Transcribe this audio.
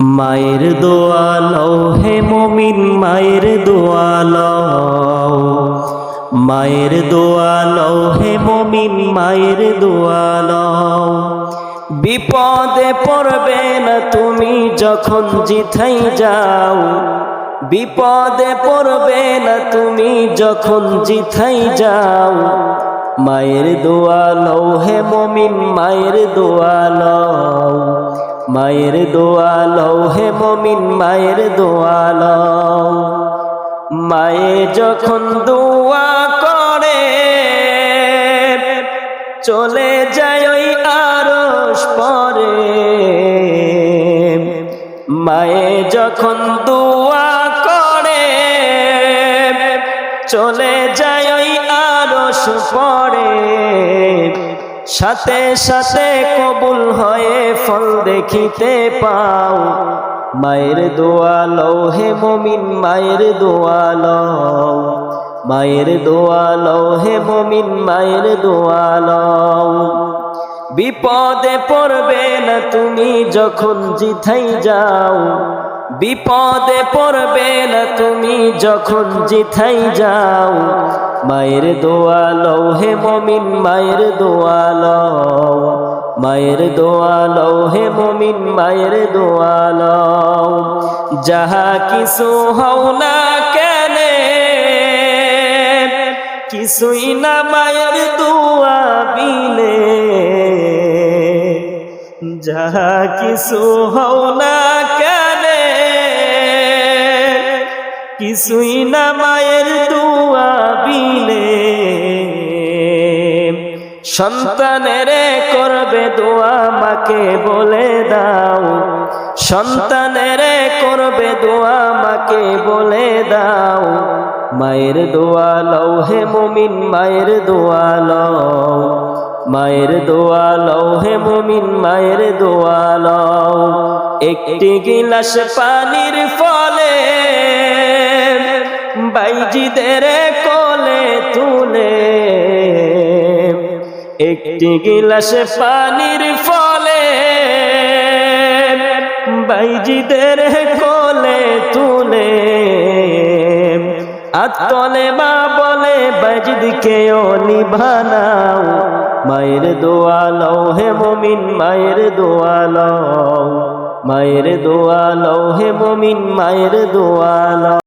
মায়ের দোয়া লও হে মুমিন, মায়ের দোয়া লও। মায়ের দোয়া লও হে মুমিন, মায়ের দোয়া লও। বিপদে পড়বে না তুমি যখন জিথাই যাও। বিপদে পড়বে না তুমি যখন জিথাই যাও। মায়ের দোয়া লও হে মুমিন, মায়ের দোয়া লও। মায়ের দোয়া লও হে মুমিন, মায়ের দোয়া লও। মায়ে যখন দোয়া করে চলে যায় ওই আরশ পরে। মায়ে যখন দোয়া করে চলে যায় ওই আরশ পরে। সাথে সাথে কবুল হয়ে ফল দেখিতে পাও। মায়ের দোয়া লও হে মুমিন, মায়ের দোয়া লও। মায়ের দোয়া লও হে মুমিন, মায়ের দোয়া লও। বিপদে পড়বে না তুমি যখন জিথাই যাও। বিপদে পড়বে না তুমি যখন জিথাই যাও। মায়ের দোয়া লও হে মুমিন, মায়ের দোয়া লও। মায়ের দোয়া লও হে মুমিন, মায়ের দোয়া লও। যাহা কিছু হও না কেনে কিছুই না মায়ের দোয়া বিনে। যাহা কিছু হও না কেনে কিছুই না মায়ের দোয়া বিনে। সন্তানেরে করবে দোয়া মাকে বলে দাও। সন্তানেরে করবে দোয়া মাকে বলে দাও। মায়ের দোয়া লও হে মুমিন, মায়ের দোয়া লও। মায়ের দোয়া লও হে মুমিন, মায়ের দোয়া লও। একটি গিলাস পানির ফলে বাইজিদের কোলে তুলে। একটি গিলাস পানির ফলে বাইজিদের কোলে তুলে। আতলে মা বলে বাইজিদকে ওলি বানাও। মায়ের দোয়া লও হে মুমিন, মায়ের দোয়া লও। মায়ের দোয়া লও হে মুমিন, মায়ের দোয়া লও।